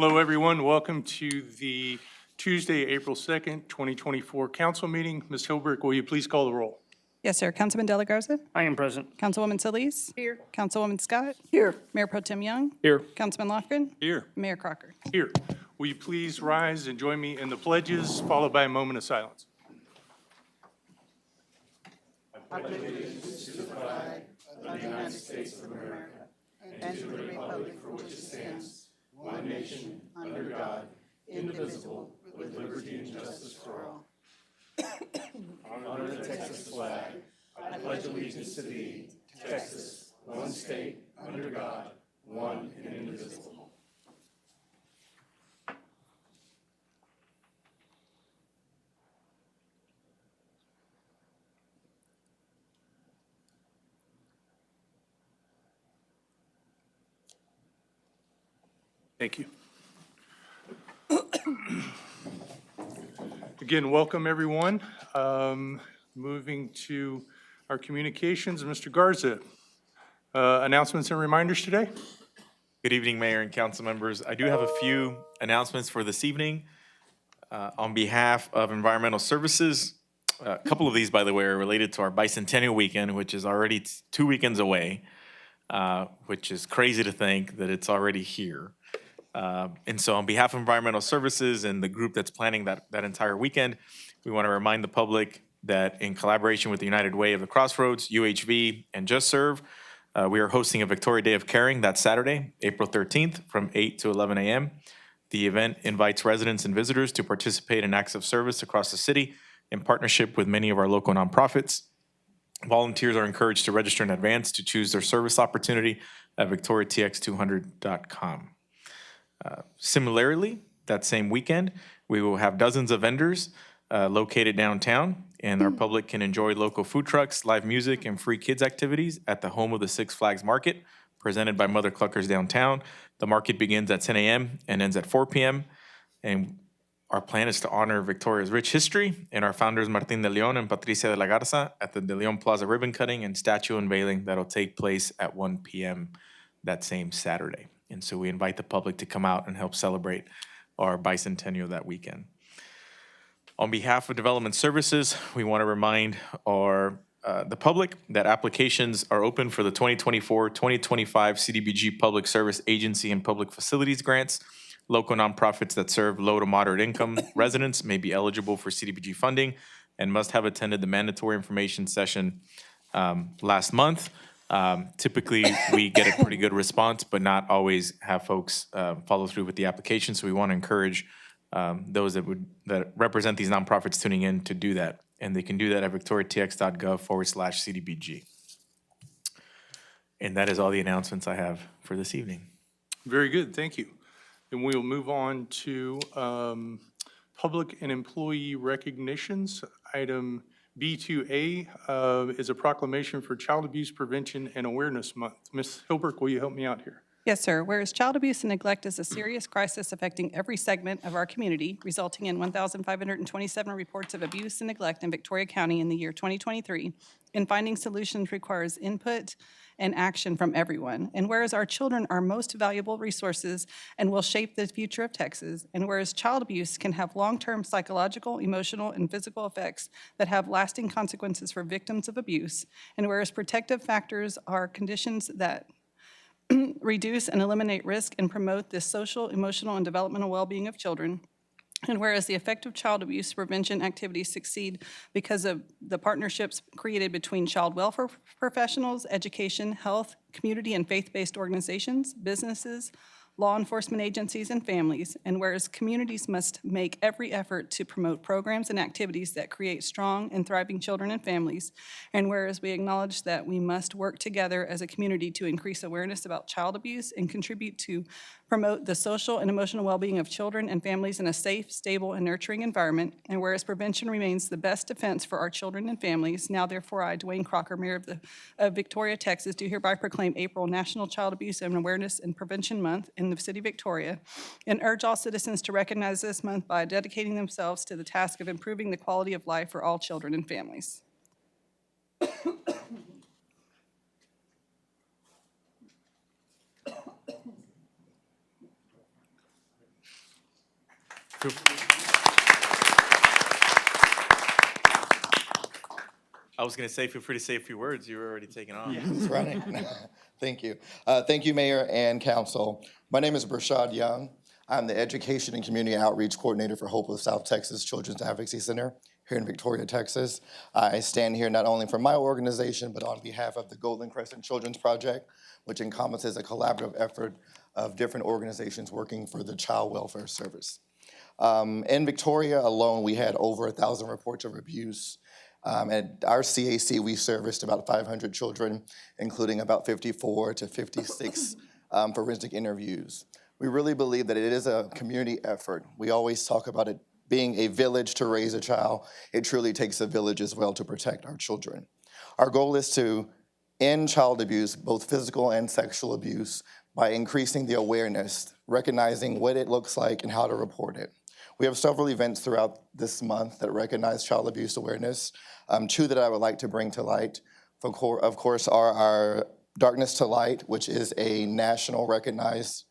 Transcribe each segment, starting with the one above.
Hello, everyone. Welcome to the Tuesday, April 2nd, 2024 council meeting. Ms. Hilberg, will you please call the roll? Yes, sir. Councilman De La Garza? I am present. Councilwoman Solis? Here. Councilwoman Scott? Here. Mayor Pro Tem Young? Here. Councilman Lofgren? Here. Mayor Crocker? Here. Will you please rise and join me in the pledges, followed by a moment of silence? Thank you. Again, welcome, everyone. Moving to our communications, Mr. Garza. Announcements and reminders today? Good evening, Mayor and council members. I do have a few announcements for this evening. On behalf of Environmental Services, a couple of these, by the way, are related to our bicentennial weekend, which is already 2 weekends away, which is crazy to think that it's already here. And so on behalf of Environmental Services and the group that's planning that entire weekend, we want to remind the public that in collaboration with the United Way of the Crossroads, UHV, and Just Serve, we are hosting a Victoria Day of Caring that Saturday, April 13th from 8 to 11 a.m. The event invites residents and visitors to participate in acts of service across the city in partnership with many of our local nonprofits. Volunteers are encouraged to register in advance to choose their service opportunity at victoriatx200.com. Similarly, that same weekend, we will have dozens of vendors located downtown, and our public can enjoy local food trucks, live music, and free kids activities at the home of the Six Flags Market, presented by Mother Cluckers Downtown. The market begins at 10 a.m. and ends at 4 p.m., and our plan is to honor Victoria's rich history and our founders, Martín de León and Patricia de la Garza, at the De León Plaza ribbon cutting and statue unveiling that'll take place at 1 p.m. that same Saturday. And so we invite the public to come out and help celebrate our bicentennial that weekend. On behalf of Development Services, we want to remind the public that applications are open for the 2024-2025 CDBG Public Service Agency and Public Facilities Grants. Local nonprofits that serve low to moderate income residents may be eligible for CDBG funding and must have attended the mandatory information session last month. Typically, we get a pretty good response, but not always have folks follow through with the application. So we want to encourage those that represent these nonprofits tuning in to do that. And they can do that at victoriatx.gov/CDBG. And that is all the announcements I have for this evening. Very good, thank you. And we'll move on to public and employee recognitions. Item B2A is a proclamation for Child Abuse Prevention and Awareness Month. Ms. Hilberg, will you help me out here? Yes, sir. Whereas child abuse and neglect is a serious crisis affecting every segment of our community, resulting in 1,527 reports of abuse and neglect in Victoria County in the year 2023, and finding solutions requires input and action from everyone. And whereas our children are most valuable resources and will shape the future of Texas, and whereas child abuse can have long-term psychological, emotional, and physical effects that have lasting consequences for victims of abuse, and whereas protective factors are conditions that reduce and eliminate risk and promote the social, emotional, and developmental well-being of children. And whereas the effective child abuse prevention activities succeed because of the partnerships created between child welfare professionals, education, health, community, and faith-based organizations, businesses, law enforcement agencies, and families, and whereas communities must make every effort to promote programs and activities that create strong and thriving children and families, and whereas we acknowledge that we must work together as a community to increase awareness about child abuse and contribute to promote the social and emotional well-being of children and families in a safe, stable, and nurturing environment, and whereas prevention remains the best defense for our children and families, now therefore I, Dwayne Crocker, Mayor of Victoria, Texas, do hereby proclaim April National Child Abuse and Awareness and Prevention Month in the city of Victoria, and urge all citizens to recognize this month by dedicating themselves to the task of improving the quality of life for all children and families. I was going to say, feel free to say a few words. You were already taking off. That's right. Thank you. Thank you, Mayor and Council. My name is Brashad Young. I'm the Education and Community Outreach Coordinator for Hope of South Texas Children's Advocacy Center here in Victoria, Texas. I stand here not only for my organization, but on behalf of the Golden Crescent Children's Project, which encompasses a collaborative effort of different organizations working for the Child Welfare Service. In Victoria alone, we had over 1,000 reports of abuse. At our CAC, we serviced about 500 children, including about 54 to 56 forensic interviews. We really believe that it is a community effort. We always talk about it being a village to raise a child. It truly takes a village as well to protect our children. Our goal is to end child abuse, both physical and sexual abuse, by increasing the awareness, recognizing what it looks like and how to report it. We have several events throughout this month that recognize child abuse awareness. Two that I would like to bring to light, of course, are our Darkness to Light, which is a national recognized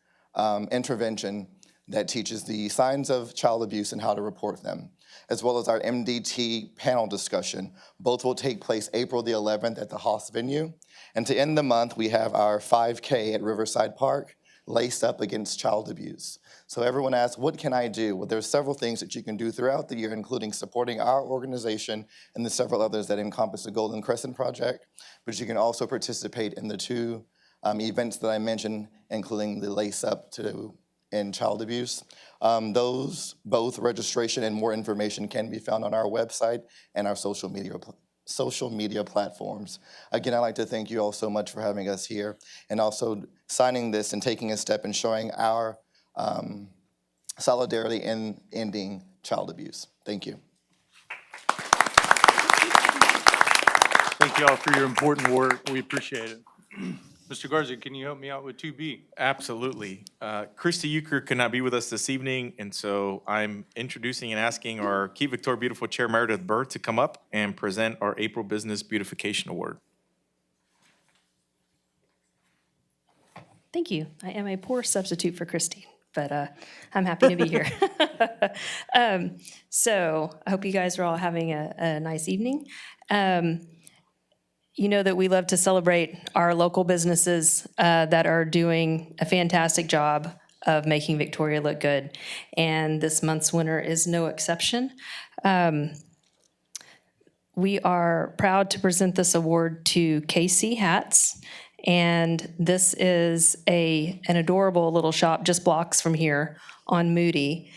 intervention that teaches the signs of child abuse and how to report them, as well as our MDT panel discussion. Both will take place April the 11th at the Haas venue. And to end the month, we have our 5K at Riverside Park, Laced Up Against Child Abuse. So everyone asks, what can I do? Well, there's several things that you can do throughout the year, including supporting our organization and the several others that encompass the Golden Crescent Project. But you can also participate in the two events that I mentioned, including the Lace Up to End Child Abuse. Those, both registration and more information, can be found on our website and our social media platforms. Again, I'd like to thank you all so much for having us here and also signing this and taking a step and showing our solidarity in ending child abuse. Thank you. Thank you all for your important work. We appreciate it. Mr. Garza, can you help me out with 2B? Absolutely. Christy Euchre could not be with us this evening, and so I'm introducing and asking our Keep Victoria Beautiful Chair Meredith Burr to come up and present our April Business Beautification Award. Thank you. I am a poor substitute for Christy, but I'm happy to be here. So I hope you guys are all having a nice evening. You know that we love to celebrate our local businesses that are doing a fantastic job of making Victoria look good. And this month's winner is no exception. We are proud to present this award to KC Hats. And this is an adorable little shop just blocks from here on Moody.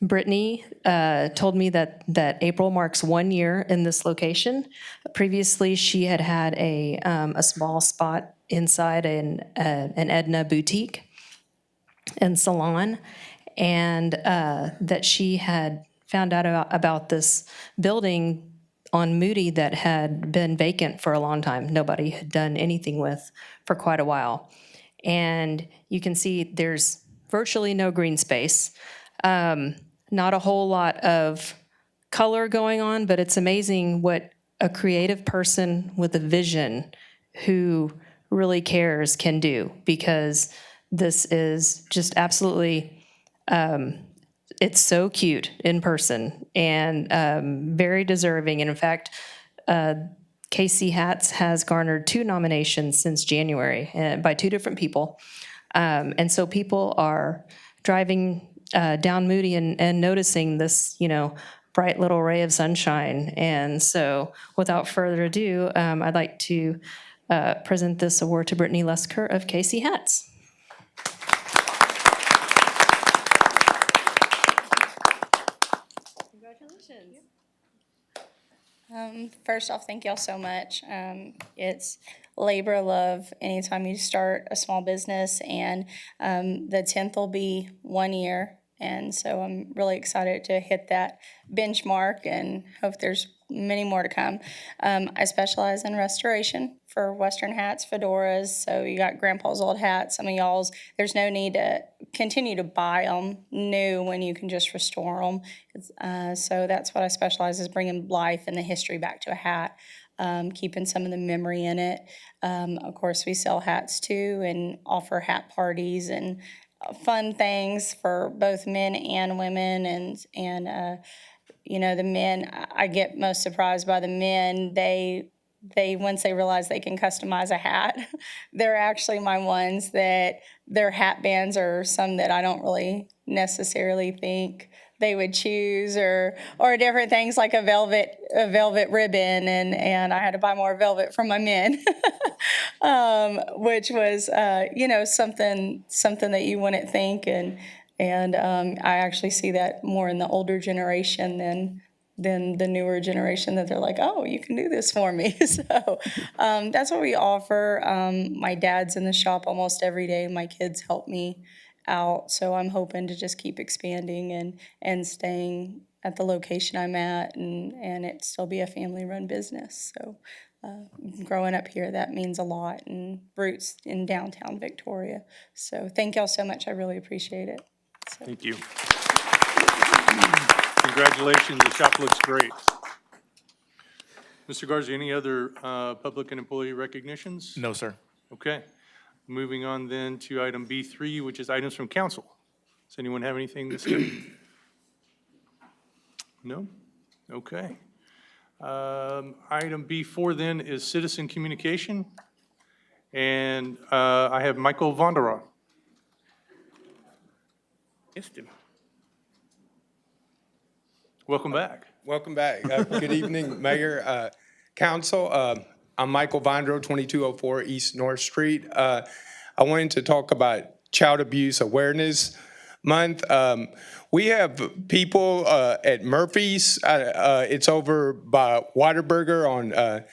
Brittany told me that April marks 1 year in this location. Previously, she had a small spot inside an Edna boutique and salon, and that she had found out about this building on Moody that had been vacant for a long time. Nobody had done anything with for quite a while. And you can see there's virtually no green space. Not a whole lot of color going on, but it's amazing what a creative person with a vision who really cares can do, because this is just absolutely, it's so cute in person and very deserving. And in fact, KC Hats has garnered 2 nominations since January by 2 different people. And so people are driving down Moody and noticing this, bright little ray of sunshine. And so without further ado, I'd like to present this award to Brittany Lesker of KC Hats. Congratulations. First off, thank y'all so much. It's labor of love anytime you start a small business, and the 10th will be 1 year. And so I'm really excited to hit that benchmark and hope there's many more to come. I specialize in restoration for Western hats, fedoras. So you got grandpa's old hats, some of y'all's. There's no need to continue to buy them new when you can just restore them. So that's what I specialize, is bringing life and the history back to a hat, keeping some of the memory in it. Of course, we sell hats too and offer hat parties and fun things for both men and women, and you know, the men, I get most surprised by the men. They once they realize they can customize a hat, they're actually my ones that their hat bands are some that I don't really necessarily think they would choose, or different things like a velvet ribbon, and I had to buy more velvet from my men, which was you know, something that you wouldn't think, and I actually see that more in the older generation than the newer generation, that they're like, oh, you can do this for me. So that's what we offer. My dad's in the shop almost every day. My kids help me out. So I'm hoping to just keep expanding and staying at the location I'm at, and it still be a family-run business. So growing up here, that means a lot, and roots in downtown Victoria. So thank y'all so much. I really appreciate it. So. Thank you. Congratulations, the shop looks great. Mr. Garza, any other public and employee recognitions? No, sir. Okay. Moving on then to item B3, which is items from council. Does anyone have anything to say? No? Okay. Item B4 then is citizen communication. And I have Michael Vondera. Missed him. Welcome back. Welcome back. Good evening, Mayor, Council. I'm Michael Vondro, 2204 East North Street. I wanted to talk about Child Abuse Awareness Month. We have people at Murphy's. It's over by Whataburger on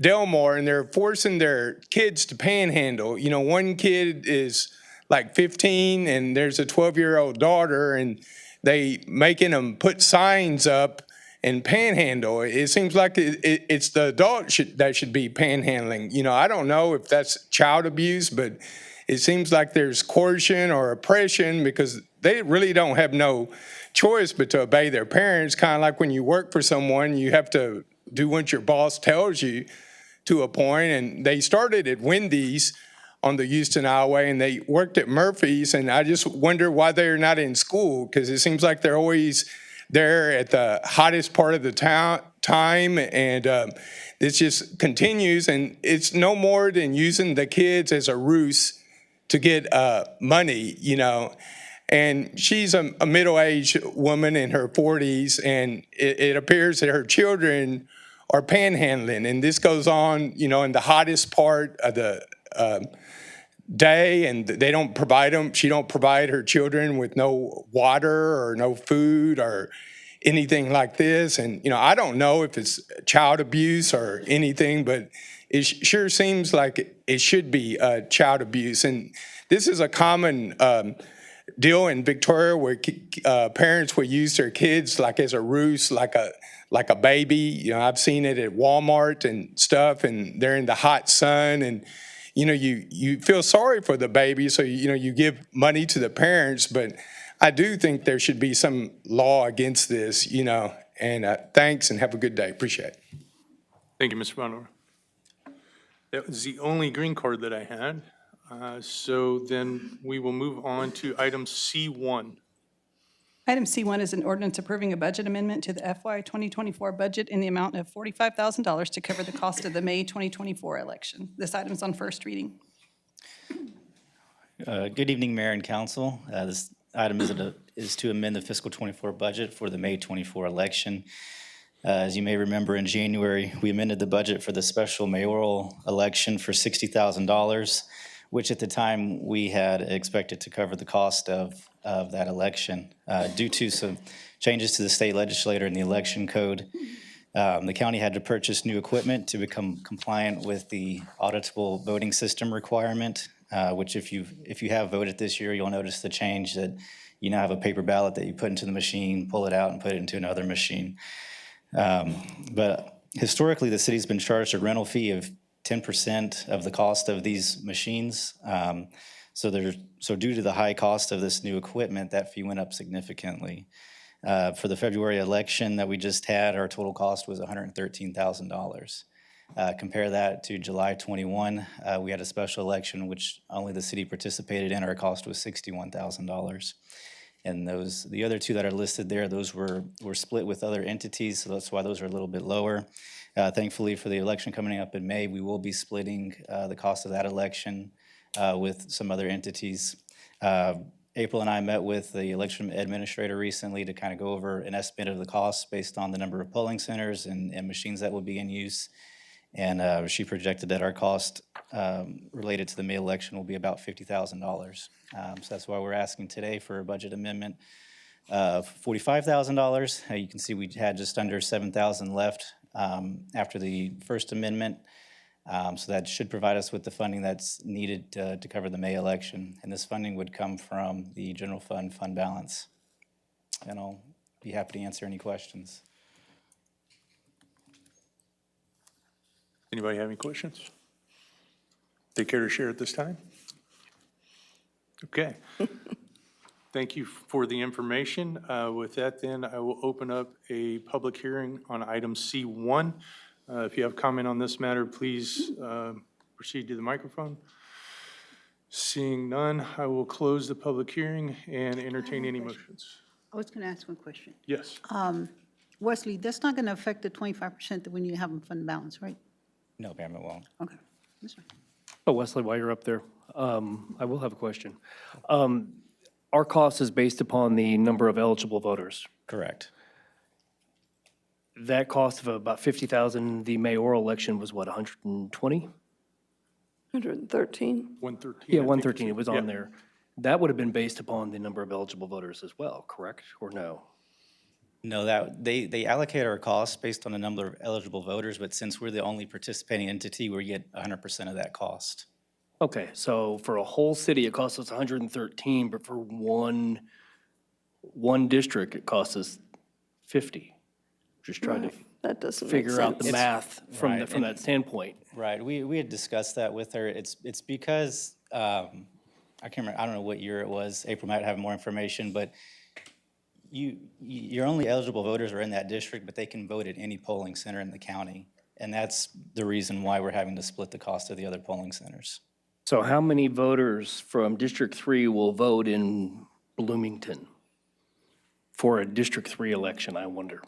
Delmore, and they're forcing their kids to panhandle. You know, one kid is like 15, and there's a 12-year-old daughter, and they making them put signs up and panhandle. It seems like it's the adult that should be panhandling. You know, I don't know if that's child abuse, but it seems like there's coercion or oppression, because they really don't have no choice but to obey their parents. Kind of like when you work for someone, you have to do what your boss tells you to a point. And they started at Wendy's on the Houston Highway, and they worked at Murphy's, and I just wonder why they're not in school, because it seems like they're always there at the hottest part of the time, and this just continues, and it's no more than using the kids as a ruse to get money, you know. And she's a middle-aged woman in her 40s, and it appears that her children are panhandling, and this goes on, you know, in the hottest part of the day, and they don't provide them. She don't provide her children with no water or no food or anything like this. And, you know, I don't know if it's child abuse or anything, but it sure seems like it should be child abuse. And this is a common deal in Victoria, where parents will use their kids like as a ruse, like a baby. You know, I've seen it at Walmart and stuff, and they're in the hot sun, and you know, you feel sorry for the baby, so you know, you give money to the parents. But I do think there should be some law against this, you know. And thanks, and have a good day. Appreciate it. Thank you, Mr. Vondera. That was the only green card that I had. So then we will move on to item C1. Item C1 is an ordinance approving a budget amendment to the FY 2024 budget in the amount of $45,000 to cover the cost of the May 2024 election. This item is on first reading. Good evening, Mayor and Council. This item is to amend the fiscal 24 budget for the May 24 election. As you may remember, in January, we amended the budget for the special mayoral election for $60,000, which at the time we had expected to cover the cost of that election. Due to some changes to the state legislature and the election code, the county had to purchase new equipment to become compliant with the auditable voting system requirement, which if you have voted this year, you'll notice the change that you now have a paper ballot that you put into the machine, pull it out, and put it into another machine. But historically, the city's been charged a rental fee of 10% of the cost of these machines. So due to the high cost of this new equipment, that fee went up significantly. For the February election that we just had, our total cost was $113,000. Compare that to July 21, we had a special election which only the city participated in. Our cost was $61,000. And the other two that are listed there, those were split with other entities, so that's why those are a little bit lower. Thankfully, for the election coming up in May, we will be splitting the cost of that election with some other entities. April and I met with the election administrator recently to kind of go over an estimate of the costs based on the number of polling centers and machines that would be in use. And she projected that our cost related to the May election will be about $50,000. So that's why we're asking today for a budget amendment of $45,000. You can see we had just under $7,000 left after the first amendment. So that should provide us with the funding that's needed to cover the May election. And this funding would come from the general fund balance. And I'll be happy to answer any questions. Anybody have any questions? They care to share at this time? Okay. Thank you for the information. With that, then, I will open up a public hearing on item C1. If you have comment on this matter, please proceed to the microphone. Seeing none, I will close the public hearing and entertain any motions. I was going to ask one question. Yes. Wesley, that's not going to affect the 25% that when you have in fund balance, right? No, Pam, it won't. Okay. That's fine. Oh, Wesley, while you're up there, I will have a question. Our cost is based upon the number of eligible voters. Correct. That cost of about 50,000, the mayoral election was what, 120? 113. 113. Yeah, I think 113, it was yeah. on there. That would have been based upon the number of eligible voters as well, correct, or no? No, that they allocate our costs based on the number of eligible voters, but since we're the only participating entity, we get 100% of that cost. Okay, so for a whole city, it costs us 113, but for one district, it costs us 50. Just trying to That doesn't make figure out the sense. math from Right, from that standpoint. Right. We had discussed that with her. It's because I can't remember. I don't know what year it was. April might have more information, but your only eligible voters are in that district, but they can vote at any polling center in the county, and that's the reason why we're having to split the cost of the other polling centers. So how many voters from District 3 will vote in Bloomington for a District 3 election, I wonder?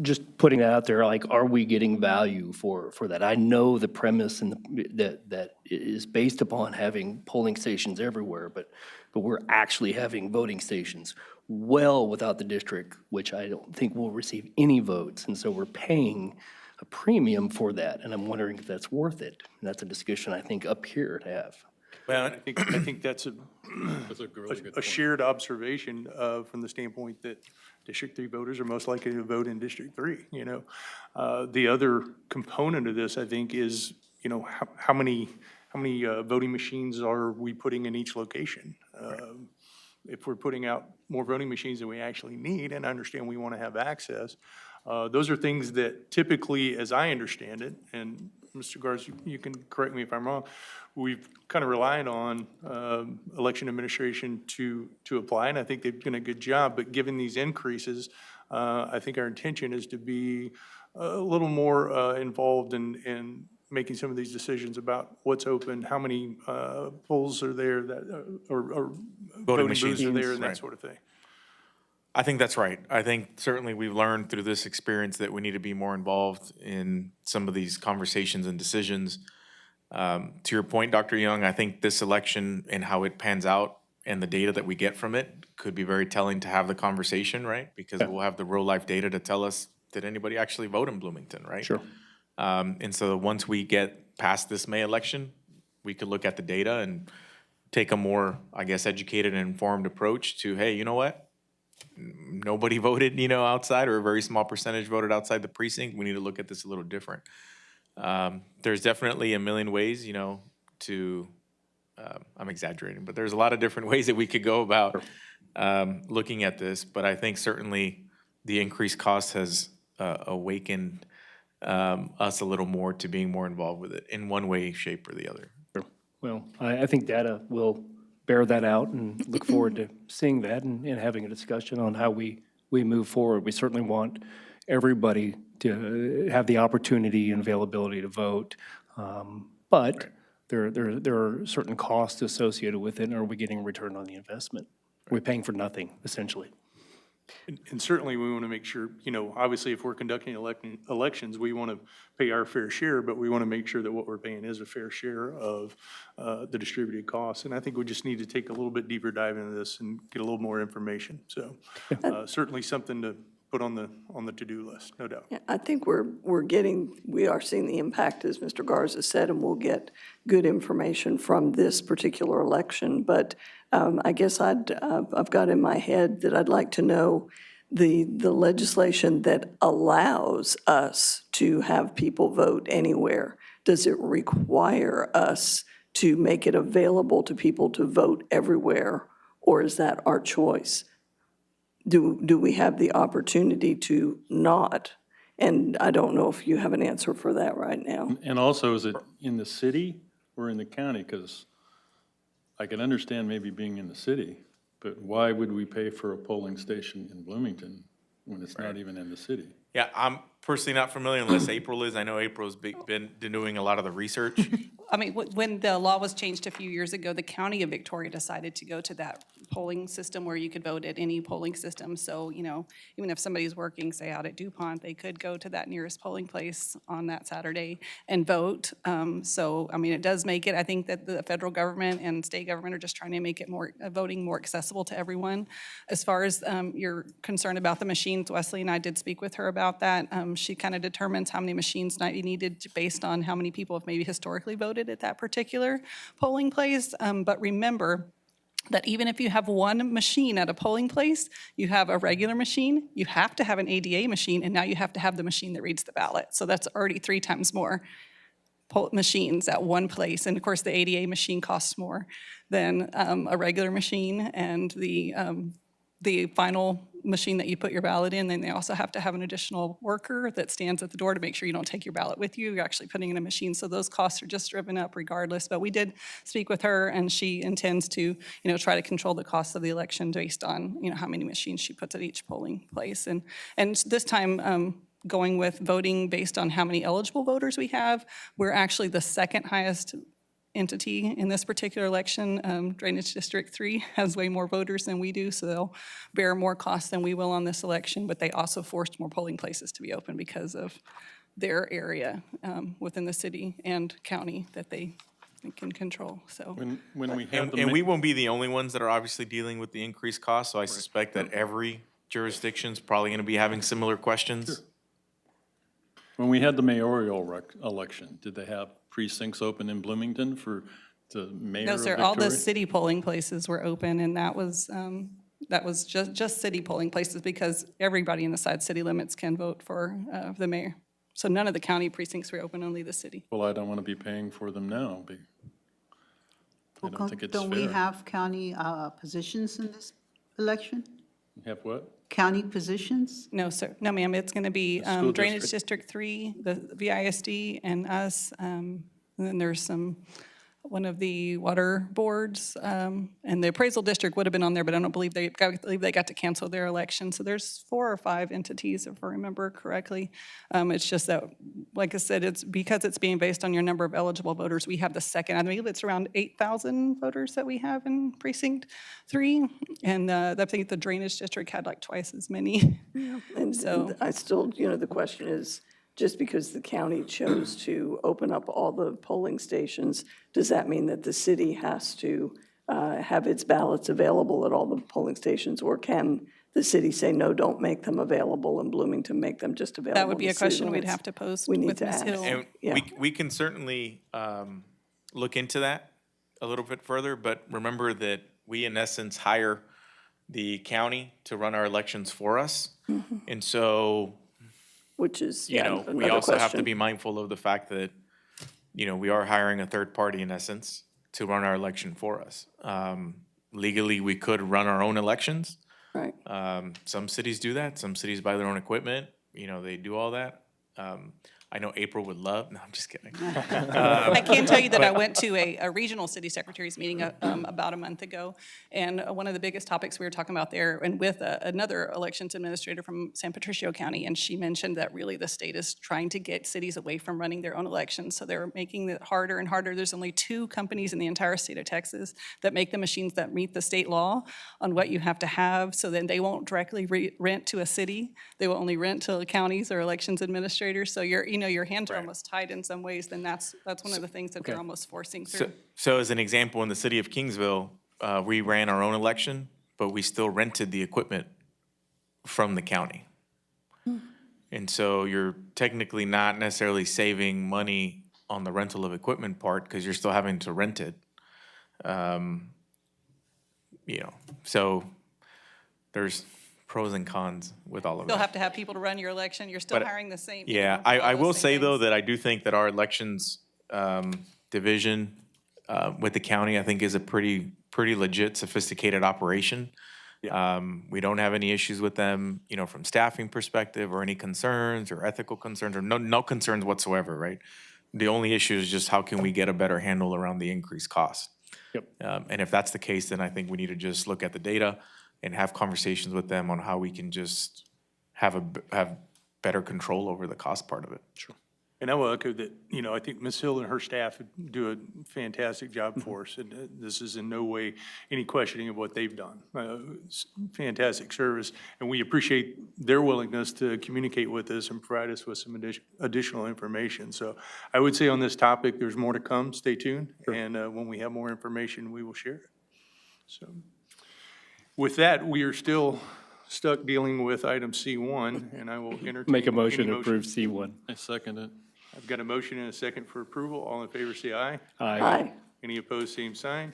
Just putting that out there, like, are we getting value for that? I know the premise and that is based upon having polling stations everywhere, but we're actually having voting stations well without the district, which I don't think will receive any votes. And so we're paying a premium for that, and I'm wondering if that's worth it. And that's a discussion I think up here to have. Well, I think that's a shared observation from the standpoint that District 3 voters are most likely to vote in District 3, you know. The other component of this, I think, is, you know, how many voting machines are we putting in each location? If we're putting out more voting machines than we actually need, and I understand we want to have access, those are things that typically, as I understand it, and Mr. Garza, you can correct me if I'm wrong, we've kind of relied on election administration to apply, and I think they've done a good job. But given these increases, I think our intention is to be a little more involved in making some of these decisions about what's open, how many polls are there, that or voting booths are there, and that Right. sort of thing. I think that's right. I think certainly we've learned through this experience that we need to be more involved in some of these conversations and decisions. To your point, Dr. Young, I think this election and how it pans out and the data that we get from it could be very telling to have the conversation, right? Because we'll have the real life data to tell us, did anybody actually vote in Bloomington, right? Sure. And so once we get past this May election, we could look at the data and take a more, I guess, educated and informed approach to, hey, you know what? Nobody voted, you know, outside, or a very small percentage voted outside the precinct. We need to look at this a little different. There's definitely a million ways, you know, I'm exaggerating, but there's a lot of different ways that we could go about looking at this. But I think certainly the increased cost has awakened us a little more to being more involved with it in one way, shape, or the other. Well, I think data will bear that out, and look forward to seeing that and having a discussion on how we move forward. We certainly want everybody have the opportunity and availability to vote. But there are certain costs associated with it, and are we getting a return on the investment? We're paying for nothing, essentially. And certainly, we want to make sure, obviously, if we're conducting elections, we want to pay our fair share, but we want to make sure that what we're paying is a fair share of the distributed costs. And I think we just need to take a little bit deeper dive into this and get a little more information. So certainly something to put on the to-do list, no doubt. Yeah, I think we are seeing the impact, as Mr. Garza said, and we'll get good information from this particular election. But I guess I've got in my head that I'd like to know the legislation that allows us to have people vote anywhere. Does it require us to make it available to people to vote everywhere, or is that our choice? Do we have the opportunity to not? And I don't know if you have an answer for that right now. And also, is it in the city or in the county? Because I can understand maybe being in the city, but why would we pay for a polling station in Bloomington when it's not even in the city? Yeah, I'm personally not familiar unless April is. I know April's been doing a lot of the research. I mean, when the law was changed a few years ago, the county of Victoria decided to go to that polling system where you could vote at any polling system. So, even if somebody's working, say, out at DuPont, they could go to that nearest polling place on that Saturday and vote. So, I mean, it does make it, I think that the federal government and state government are just trying to make it voting more accessible to everyone. As far as your concern about the machines, Wesley and I did speak with her about that. She kind of determines how many machines might be needed based on how many people have maybe historically voted at that particular polling place. But remember that even if you have one machine at a polling place, you have a regular machine, you have to have an ADA machine, and now you have to have the machine that reads the ballot. So that's already 3 times more machines at one place. And of course, the ADA machine costs more than a regular machine, and the final machine that you put your ballot in, then they also have to have an additional worker that stands at the door to make sure you don't take your ballot with you. You're actually putting in a machine. So those costs are just driven up regardless. But we did speak with her, and she intends to, try to control the cost of the election based on, how many machines she puts at each polling place. And this time, going with voting based on how many eligible voters we have, we're actually the second highest entity in this particular election. Drainage District 3 has way more voters than we do, so they'll bear more costs than we will on this election, but they also forced more polling places to be open because of their area within the city and county that they can control, so. When we have And we won't be the only ones that are obviously dealing with the increased cost, so I suspect that every jurisdiction's probably gonna be having similar questions. When we had the mayoral election, did they have precincts open in Bloomington for the mayor No, of sir, Victoria? all the city polling places were open, and that was just city polling places because everybody in the side city limits can vote for the mayor. So none of the county precincts were open, only the city. Well, I don't want to be paying for them now. I don't think it's fair. Don't we have county positions in this election? Have what? County positions? No, sir. No, ma'am. It's going to be school Drainage district. District 3, the VISD, and us. And then there's one of the water boards, and the appraisal district would have been on there, but I don't believe they got to cancel their election. So there's 4 or 5 entities, if I remember correctly. It's just that, like I said, it's because it's being based on your number of eligible voters. We have the second. I believe it's around 8,000 voters that we have in Precinct 3, and I think the Drainage District had like twice as many. And So- I still, the question is, just because the county chose to open up all the polling stations, does that mean that the city has to have its ballots available at all the polling stations? Or can the city say, no, don't make them available, and Bloomington make them just available? That would be in a the city question we'd limits? have to pose We need with to Ms. ask. Hill. And Yeah. we can certainly look into that a little bit further, but remember that we, in essence, hire the county to run our elections for us. And so, Which is, we another also have to question. be mindful of the fact that, we are hiring a third party, in essence, to run our election for us. Legally, we could run our own elections. Right. Some cities do that. Some cities buy their own equipment. They do all that. I know April would love, no, I'm just kidding. I can tell you that I went to a regional city secretaries meeting about a month ago, and one of the biggest topics we were talking about there, and with another elections administrator from San Patricio County, and she mentioned that really the state is trying to get cities away from running their own elections, so they're making it harder and harder. There's only 2 companies in the entire state of Texas that make the machines that meet the state law on what you have to have, so then they won't directly rent to a city. They will only rent to counties or elections administrators, so your hands are almost tied in some ways, then that's one of the things that they're almost forcing through. So as an example, in the city of Kingsville, we ran our own election, but we still rented the equipment from the county. And so you're technically not necessarily saving money on the rental of equipment part because you're still having to rent it. So there's pros and cons with all of You'll that. have to have people to run your election. You're still But, hiring the same. Yeah, all I those will same say though things. that I do think that our elections division with the county, I think is a pretty legit, sophisticated operation. We don't have any issues with them, from staffing perspective or any concerns or ethical concerns or no concerns whatsoever, right? The only issue is just how can we get a better handle around the increased cost? Yep. And if that's the case, then I think we need to just look at the data and have conversations with them on how we can just have better control over the cost part of it. Sure. And I will echo that, I think Ms. Hill and her staff do a fantastic job for us, and this is in no way any questioning of what they've done. It's fantastic service, and we appreciate their willingness to communicate with us and provide us with some additional information. So I would say on this topic, there's more to come. Stay tuned, and when we have more information, we will share it. So with that, we are still stuck dealing with item C1, and I will entertain. Make a motion any to approve C1. I second it. I've got a motion and a second for approval. All in favor, say aye. Aye. Any opposed, same sign.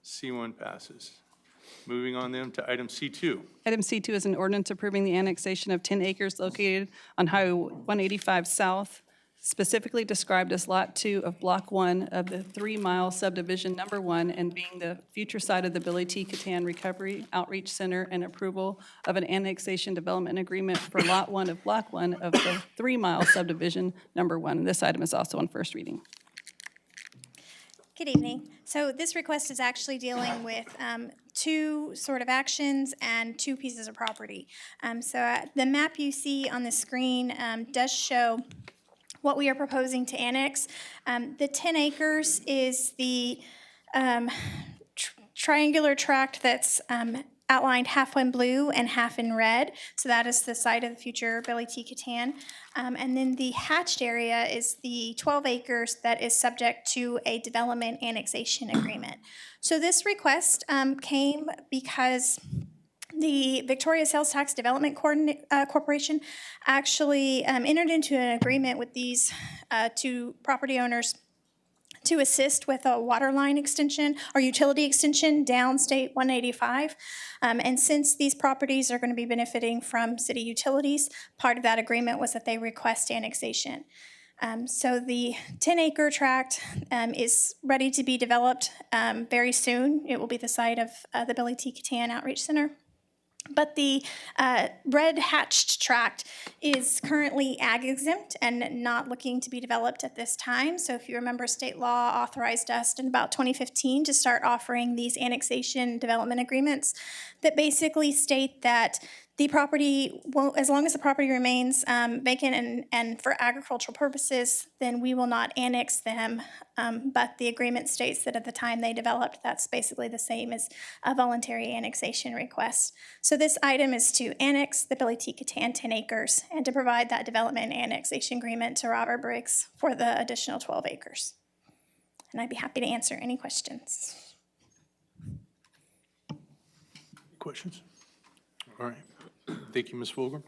C1 passes. Moving on then to item C2. Item C2 is an ordinance approving the annexation of 10 acres located on Highway 185 South, specifically described as Lot 2 of Block 1 of the 3 Mile Subdivision Number 1, and being the future site of the Billy T. Cattan Recovery Outreach Center, and approval of an annexation development agreement for Lot 1 of Block 1 of the 3 Mile Subdivision Number 1. And this item is also on first reading. Good evening. So this request is actually dealing with 2 sort of actions and 2 pieces of property. The map you see on the screen does show what we are proposing to annex. The 10 acres is the triangular tract that's outlined half in blue and half in red. So that is the site of the future Billy T. Cattan. And then the hatched area is the 12 acres that is subject to a development annexation agreement. So this request came because the Victoria Sales Tax Development Corporation actually entered into an agreement with these 2 property owners to assist with a water line extension or utility extension down State 185. And since these properties are going to be benefiting from city utilities, part of that agreement was that they request annexation. So the 10-acre tract is ready to be developed very soon. It will be the site of the Billy T. Cattan Outreach Center. But the red hatched tract is currently ag exempt and not looking to be developed at this time. So if you remember, state law authorized us in about 2015 to start offering these annexation development agreements that basically state that the property, as long as the property remains vacant and for agricultural purposes, then we will not annex them. But the agreement states that at the time they developed, that's basically the same as a voluntary annexation request. So this item is to annex the Billy T. Cattan 10 acres and to provide that development annexation agreement to Robert Briggs for the additional 12 acres. And I'd be happy to answer any questions. Questions? All right. Thank you, Ms. Fulgham.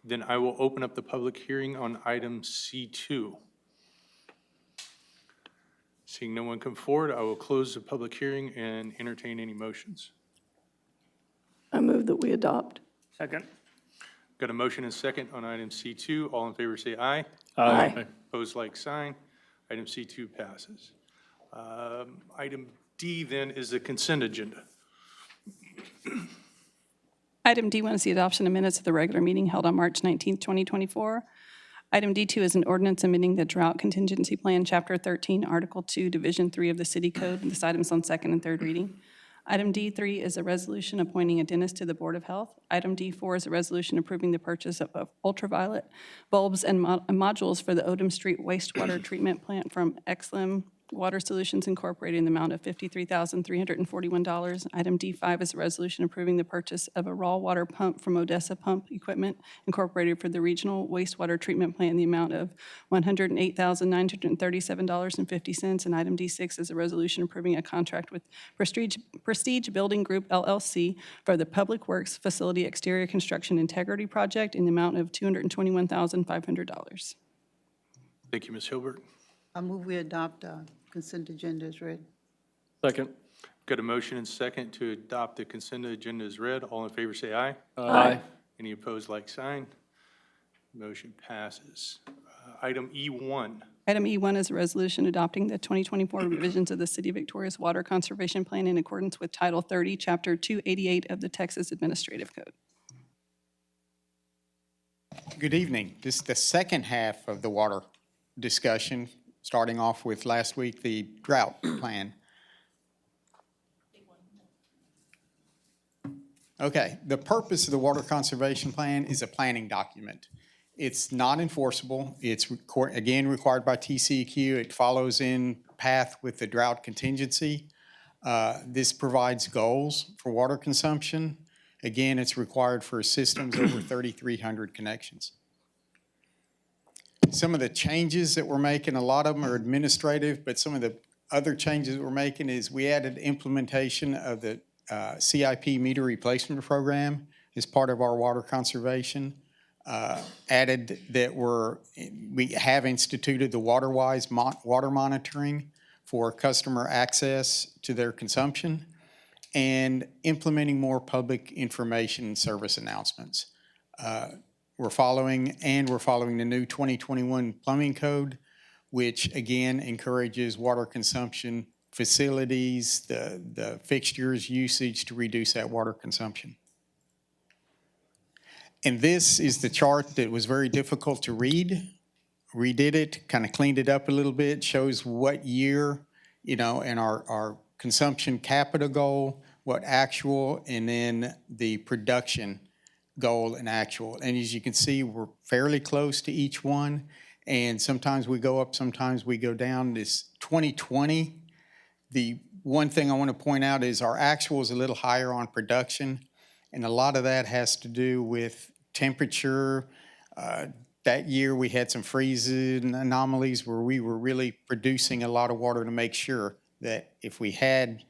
Then I will open up the public hearing on item C2. Seeing no one come forward, I will close the public hearing and entertain any motions. I move that we adopt. Second. Got a motion and second on item C2. All in favor say aye. Aye. Opposed, like sign. Item C2 passes. Item D then is the consent agenda. Item D1 is the adoption of minutes of the regular meeting held on March 19th, 2024. Item D2 is an ordinance amending the Drought Contingency Plan, Chapter 13, Article 2, Division 3 of the City Code. This item is on second and third reading. Item D3 is a resolution appointing a dentist to the Board of Health. Item D4 is a resolution approving the purchase of ultraviolet bulbs and modules for the Odom Street wastewater treatment plant from XLM Water Solutions Incorporated in the amount of $53,341. Item D5 is a resolution approving the purchase of a raw water pump from Odessa Pump Equipment Incorporated for the regional wastewater treatment plant in the amount of $108,937.50. And item D6 is a resolution approving a contract with Prestige Building Group LLC for the Public Works Facility Exterior Construction Integrity Project in the amount of $221,500. Thank you, Ms. Hilbert. I move we adopt consent agenda as read. Second. Got a motion and second to adopt the consent agenda as read. All in favor, say aye. Aye. Any opposed, like sign. Motion passes. Item E1. Item E1 is a resolution adopting the 2024 revisions of the City of Victoria's Water Conservation Plan in accordance with Title 30, Chapter 288 of the Texas Administrative Code. Good evening. This is the second half of the water discussion, starting off with last week, the drought plan. Okay, the purpose of the water conservation plan is a planning document. It's not enforceable. It's, again, required by TCEQ. It follows in path with the drought contingency. This provides goals for water consumption. Again, it's required for systems over 3,300 connections. Some of the changes that we're making, a lot of them are administrative, but some of the other changes we're making is we added implementation of the CIP meter replacement program as part of our water conservation. Added that we have instituted the WaterWise water monitoring for customer access to their consumption, and implementing more public information and service announcements. We're following the new 2021 plumbing code, which again encourages water consumption facilities, the fixtures usage to reduce that water consumption. And this is the chart that was very difficult to read. Redid it, kind of cleaned it up a little bit, shows what year, and our consumption capita goal, what actual, and then the production goal and actual. And as you can see, we're fairly close to each one. And sometimes we go up, sometimes we go down. This 2020, the one thing I want to point out is our actual is a little higher on production. And a lot of that has to do with temperature. That year we had some freezing anomalies where we were really producing a lot of water to make sure that if we had,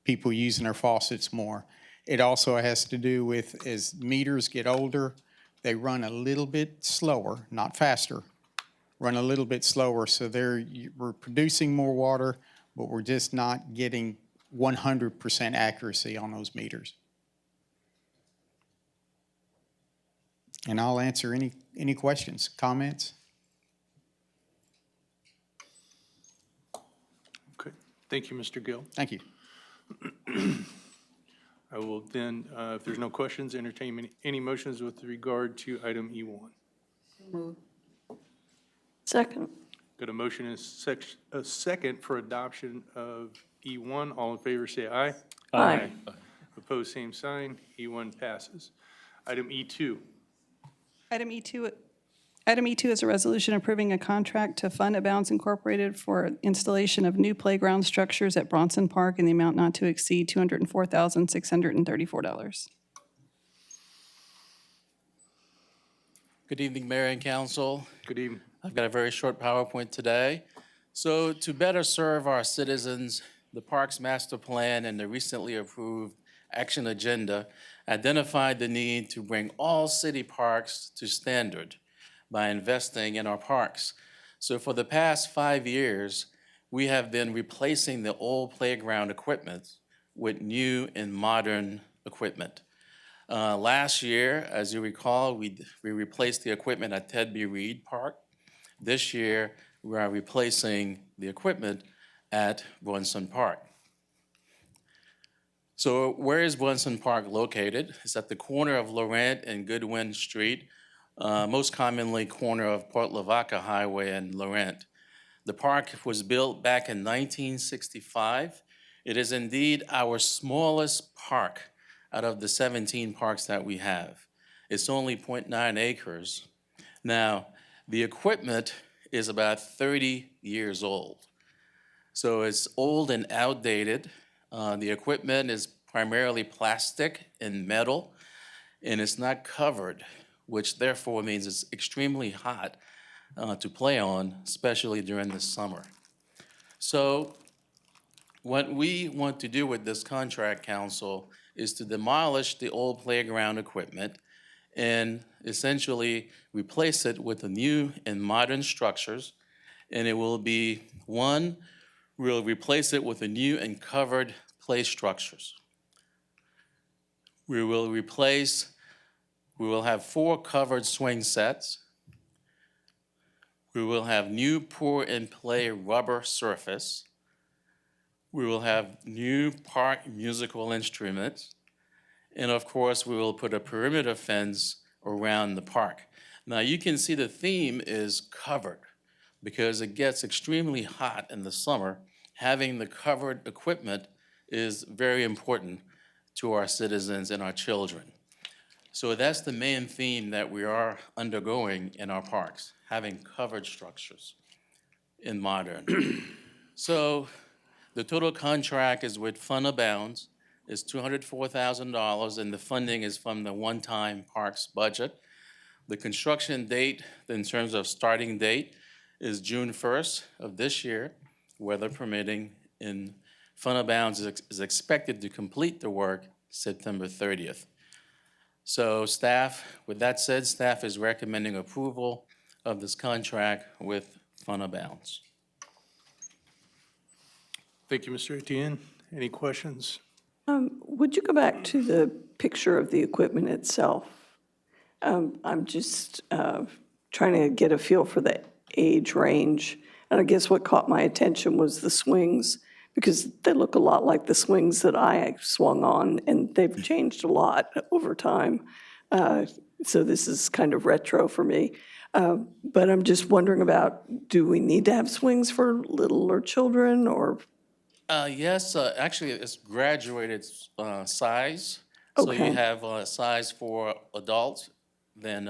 people using their faucets more. It also has to do with, as meters get older, they run a little bit slower, not faster, run a little bit slower. So we're producing more water, but we're just not getting 100% accuracy on those meters. And I'll answer any questions, comments. Okay. Thank you, Mr. Gill. Thank you. I will then, if there's no questions, entertain any motions with regard to item E1. Move. Second. Got a motion and a second for adoption of E1. All in favor, say aye. Aye. Opposed, same sign. E1 passes. Item E2. Item E2 is a resolution approving a contract to Fund Abounds Incorporated for installation of new playground structures at Bronson Park in the amount not to exceed $204,634. Good evening, Mayor and Council. Good evening. I've got a very short PowerPoint today. So to better serve our citizens, the Parks Master Plan and the recently approved action agenda identified the need to bring all city parks to standard by investing in our parks. So for the past 5 years, we have been replacing the old playground equipment with new and modern equipment. Last year, as you recall, we replaced the equipment at Ted B. Reed Park. This year, we are replacing the equipment at Bronson Park. So where is Brunson Park located? It's at the corner of Laurent and Goodwin Street, most commonly corner of Port Lavaca Highway and Laurent. The park was built back in 1965. It is indeed our smallest park out of the 17 parks that we have. It's only 0.9 acres. Now, the equipment is about 30 years old. So it's old and outdated. The equipment is primarily plastic and metal, and it's not covered, which therefore means it's extremely hot to play on, especially during the summer. So what we want to do with this contract, council, is to demolish the old playground equipment and essentially replace it with the new and modern structures. And it will be, one, we'll replace it with the new and covered play structures. We will have 4 covered swing sets. We will have new pour and play rubber surface. We will have new park musical instruments. And of course, we will put a perimeter fence around the park. Now you can see the theme is covered because it gets extremely hot in the summer. Having the covered equipment is very important to our citizens and our children. So that's the main theme that we are undergoing in our parks, having covered structures in modern. So the total contract is with Fund Abounds, is $204,000, and the funding is from the one-time parks budget. The construction date, in terms of starting date, is June 1st of this year, weather permitting, and Fund Abounds is expected to complete the work September 30th. So staff, with that said, staff is recommending approval of this contract with Fund Abounds. Thank you, Mr. Etienne. Any questions? Would you go back to the picture of the equipment itself? I'm just trying to get a feel for the age range. And I guess what caught my attention was the swings, because they look a lot like the swings that I swung on, and they've changed a lot over time. So this is kind of retro for me. But I'm just wondering about, do we need to have swings for littler children, or? Yes, actually, it's graduated size. So Okay. you have a size for adults, then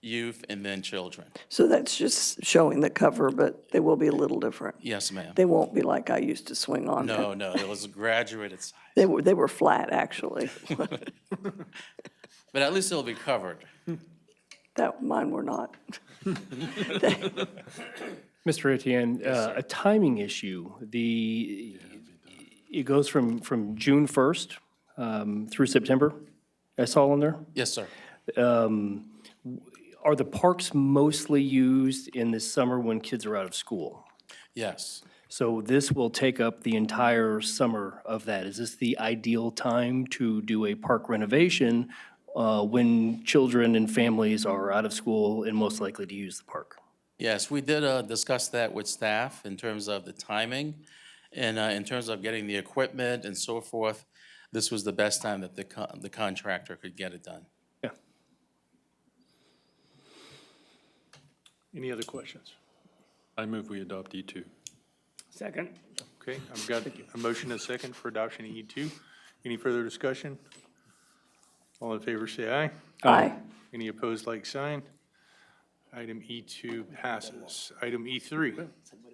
youth, and then children. So that's just showing the cover, but they will be a little different. Yes, ma'am. They won't be like I used to swing on. No, no, it was a graduated size. They were flat, actually. But at least it'll be covered. Mine were not. Mr. Etienne, a timing issue. It goes from June 1st through September, I saw in there. Yes, sir. Are the parks mostly used in the summer when kids are out of school? Yes. So this will take up the entire summer of that. Is this the ideal time to do a park renovation when children and families are out of school and most likely to use the park? Yes, we did discuss that with staff in terms of the timing and in terms of getting the equipment and so forth. This was the best time that the contractor could get it done. Yeah. Any other questions? I move we adopt E2. Second. Okay, I've got a motion and a second for adoption of E2. Any further discussion? All in favor, say aye. Aye. Any opposed, like sign. Item E2 passes. Item E3.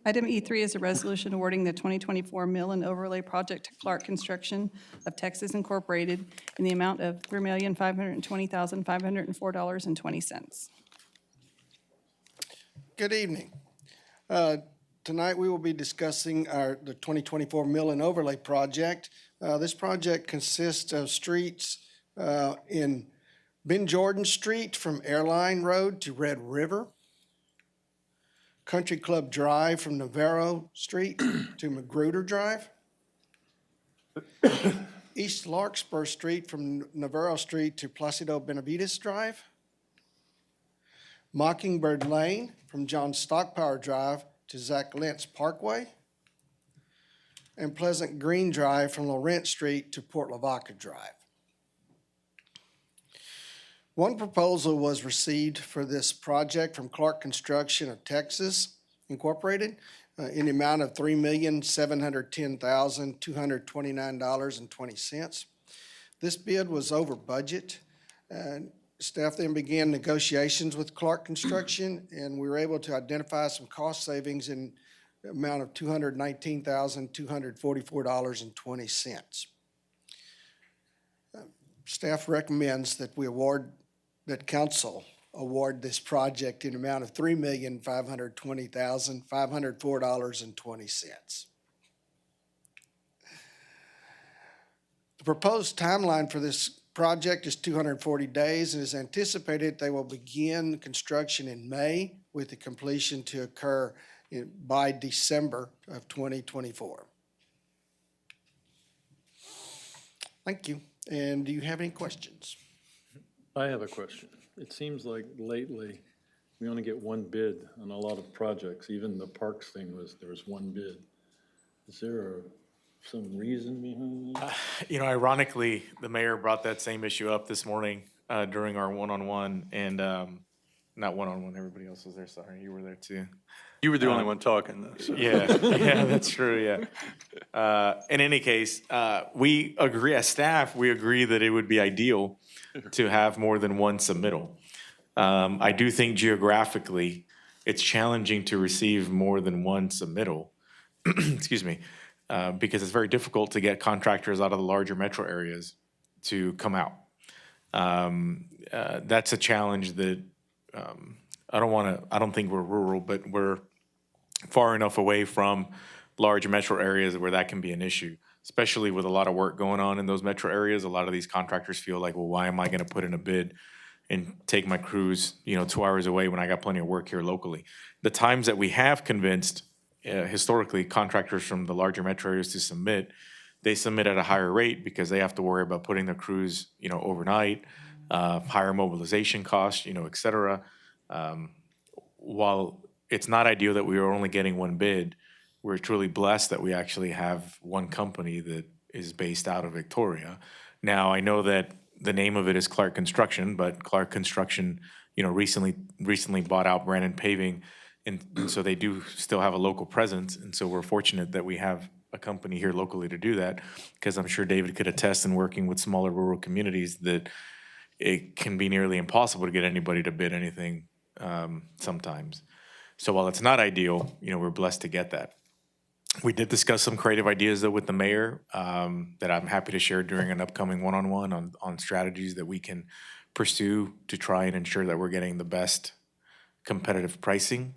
Item E3 is a resolution awarding the 2024 Mill and Overlay Project to Clark Construction of Texas Incorporated in the amount of $3,520,504.20. Good evening. Tonight, we will be discussing the 2024 Mill and Overlay Project. This project consists of streets in Ben Jordan Street from Airline Road to Red River, Country Club Drive from Navarro Street to Magruder Drive, East Larkspur Street from Navarro Street to Placido Benavides Drive, Mockingbird Lane from John Stockpower Drive to Zach Lentz Parkway, and Pleasant Green Drive from Lawrence Street to Port Lavaca Drive. One proposal was received for this project from Clark Construction of Texas Incorporated in the amount of $3,710,229.20. This bid was over budget. Staff then began negotiations with Clark Construction, and we were able to identify some cost savings in the amount of $219,244.20. Staff recommends that council award this project in the amount of $3,520,504.20. The proposed timeline for this project is 240 days and is anticipated they will begin construction in May with the completion to occur by December of 2024. Thank you. And do you have any questions? I have a question. It seems like lately, we only get one bid on a lot of projects. Even the parks thing there was one bid. Is there some reason behind that? Ironically, the mayor brought that same issue up this morning during our one-on-one, and not one-on-one, everybody else was there, sorry, you were there too. You were the only one talking, though. So. Yeah, that's true, yeah. In any case, we agree, as staff, we agree that it would be ideal to have more than one submittal. I do think geographically, it's challenging to receive more than one submittal, excuse me, because it's very difficult to get contractors out of the larger metro areas to come out. That's a challenge that I don't think we're rural, but we're far enough away from large metro areas where that can be an issue, especially with a lot of work going on in those metro areas. A lot of these contractors feel like, well, why am I going to put in a bid and take my crews, 2 hours away when I got plenty of work here locally? The times that we have convinced historically contractors from the larger metro areas to submit, they submit at a higher rate because they have to worry about putting their crews, overnight, higher mobilization costs, et cetera. While it's not ideal that we are only getting one bid, we're truly blessed that we actually have one company that is based out of Victoria. Now, I know that the name of it is Clark Construction, but Clark Construction, recently bought out Brandon Paving, and so they do still have a local presence. And so we're fortunate that we have a company here locally to do that, because I'm sure David could attest in working with smaller rural communities that it can be nearly impossible to get anybody to bid anything sometimes. So while it's not ideal, we're blessed to get that. We did discuss some creative ideas though with the mayor that I'm happy to share during an upcoming one-on-one on strategies that we can pursue to try and ensure that we're getting the best competitive pricing,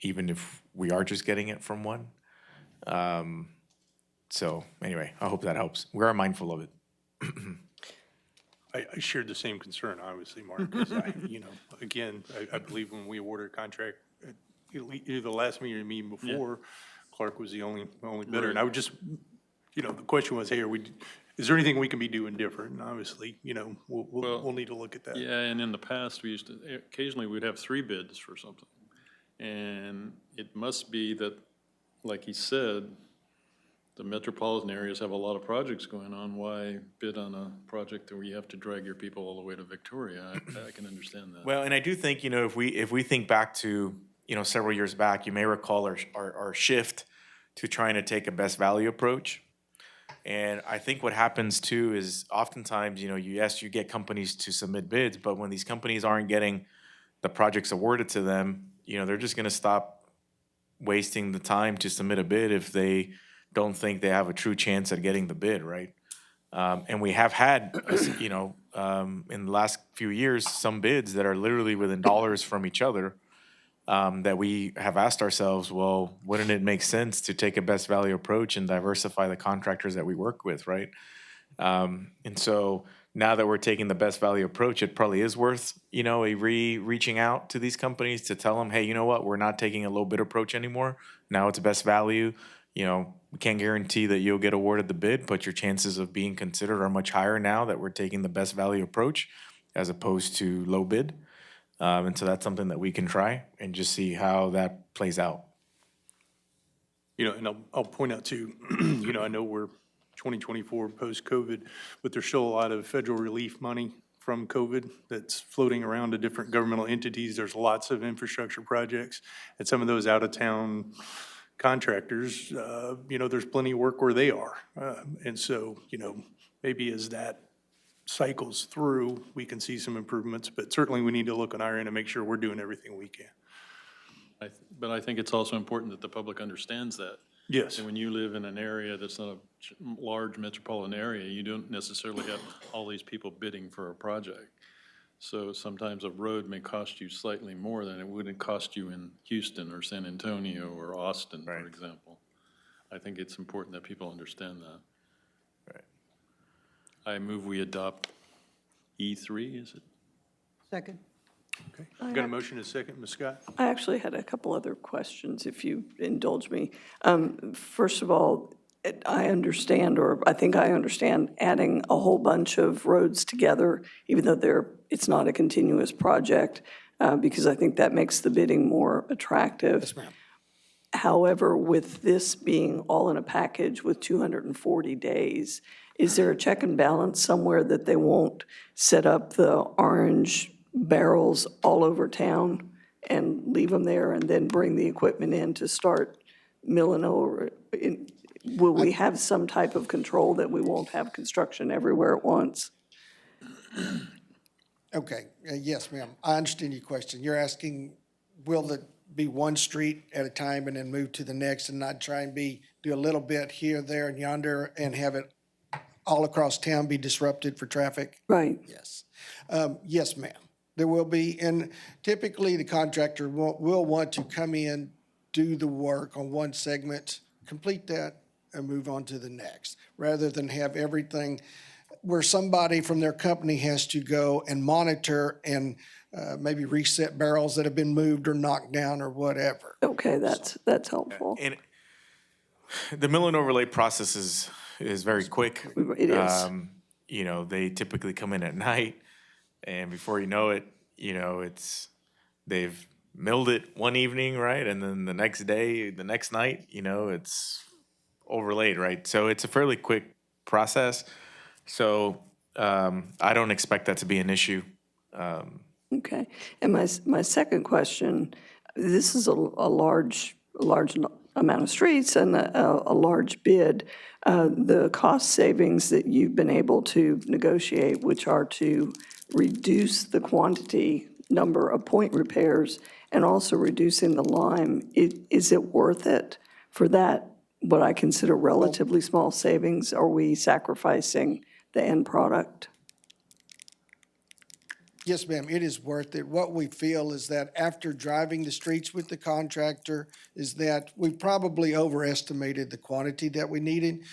even if we are just getting it from one. So anyway, I hope that helps. We are mindful of it. I shared the same concern, obviously, Mark, because I believe when we awarded a contract, either the last meeting or the meeting before, Clark was the only bidder. And I would just, the question was, hey, is there anything we can be doing different? And obviously, we'll need to look at that. Yeah, and in the past, occasionally we'd have 3 bids for something. And it must be that, like he said, the metropolitan areas have a lot of projects going on. Why bid on a project where you have to drag your people all the way to Victoria? I can understand that. Well, and I do think, if we think back to, several years back, you may recall our shift to trying to take a best value approach. And I think what happens too is oftentimes, you get companies to submit bids, but when these companies aren't getting the projects awarded to them, they're just going to stop wasting the time to submit a bid if they don't think they have a true chance at getting the bid, right? And we have had, in the last few years, some bids that are literally within dollars from each other, that we have asked ourselves, well, wouldn't it make sense to take a best value approach and diversify the contractors that we work with, right? And so now that we're taking the best value approach, it probably is worth, reaching out to these companies to tell them, hey, you know what, we're not taking a low bid approach anymore. Now it's best value. We can't guarantee that you'll get awarded the bid, but your chances of being considered are much higher now that we're taking the best value approach as opposed to low bid. And so that's something that we can try and just see how that plays out. And I'll point out too, I know we're 2024 post-COVID, but there's still a lot of federal relief money from COVID that's floating around to different governmental entities. There's lots of infrastructure projects, and some of those out-of-town contractors, there's plenty of work where they are. And so, maybe as that cycles through, we can see some improvements, but certainly we need to look on our end and make sure we're doing everything we can. But I think it's also important that the public understands that. Yes. And when you live in an area that's not a large metropolitan area, you don't necessarily have all these people bidding for a project. So sometimes a road may cost you slightly more than it would cost you in Houston or San Antonio or Austin, for example. I think it's important that people understand that. I move we adopt E3, is it? Second. Okay. Got a motion and a second, Ms. Scott? I actually had a couple other questions, if you indulge me. First of all, I understand, or I think I understand, adding a whole bunch of roads together, even though it's not a continuous project, because I think that makes the bidding more attractive. Yes, ma'am. However, with this being all in a package with 240 days, is there a check and balance somewhere that they won't set up the orange barrels all over town and leave them there and then bring the equipment in to start milling over? Will we have some type of control that we won't have construction everywhere at once? Okay, yes, ma'am. I understand your question. You're asking, will it be one street at a time and then move to the next and not try and do a little bit here, there, and yonder and have it all across town be disrupted for traffic? Right. Yes. Yes, ma'am. There will be, and typically the contractor will want to come in, do the work on one segment, complete that, and move on to the next, rather than have everything where somebody from their company has to go and monitor and maybe reset barrels that have been moved or knocked down or whatever. Okay, that's helpful. And the mill and overlay process is very quick. It is. They typically come in at night, and before you know it, they've milled it one evening, right? And then the next day, the next night, it's overlaid, right? So it's a fairly quick process. So I don't expect that to be an issue. Okay. And my second question, this is a large amount of streets and a large bid. The cost savings that you've been able to negotiate, which are to reduce the number of point repairs and also reducing the lime, is it worth it for that, what I consider relatively small savings? Are we sacrificing the end product? Yes, ma'am, it is worth it. What we feel is that after driving the streets with the contractor is that we probably overestimated the quantity that we needed.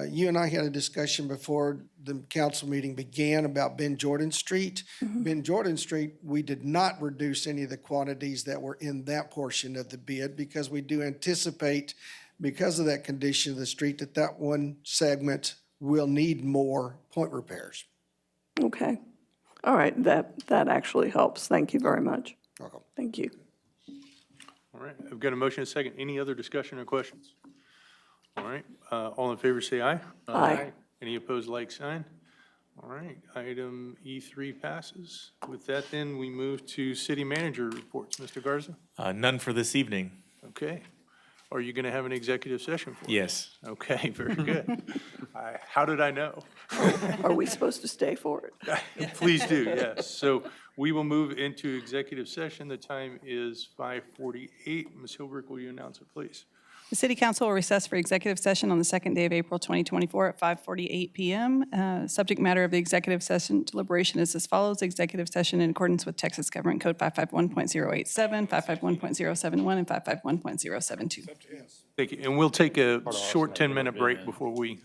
You and I had a discussion before the council meeting began about Ben Jordan Street. Mm-hmm. Ben Jordan Street, we did not reduce any of the quantities that were in that portion of the bid because we do anticipate, because of that condition of the street, that one segment will need more point repairs. Okay. All right, that actually helps. Thank you very much. Welcome. Thank you. All right, I've got a motion and a second. Any other discussion or questions? All right, all in favor say aye. Aye. Any opposed, like sign? All right, item E3 passes. With that then, we move to city manager reports. Mr. Garza? None for this evening. Okay. Are you going to have an executive session for us? Yes. Okay, very good. How did I know? Are we supposed to stay for it? Please do, yes. So we will move into executive session. The time is 5:48. Ms. Hilbrick, will you announce it, please? The City Council will recess for executive session on the second day of April 2024 at 5:48 p.m. Subject matter of the executive session deliberation is as follows. Executive session in accordance with Texas Government Code 551.087, 551.071, and 551.072. Thank you. And we'll take a short 10-minute break before we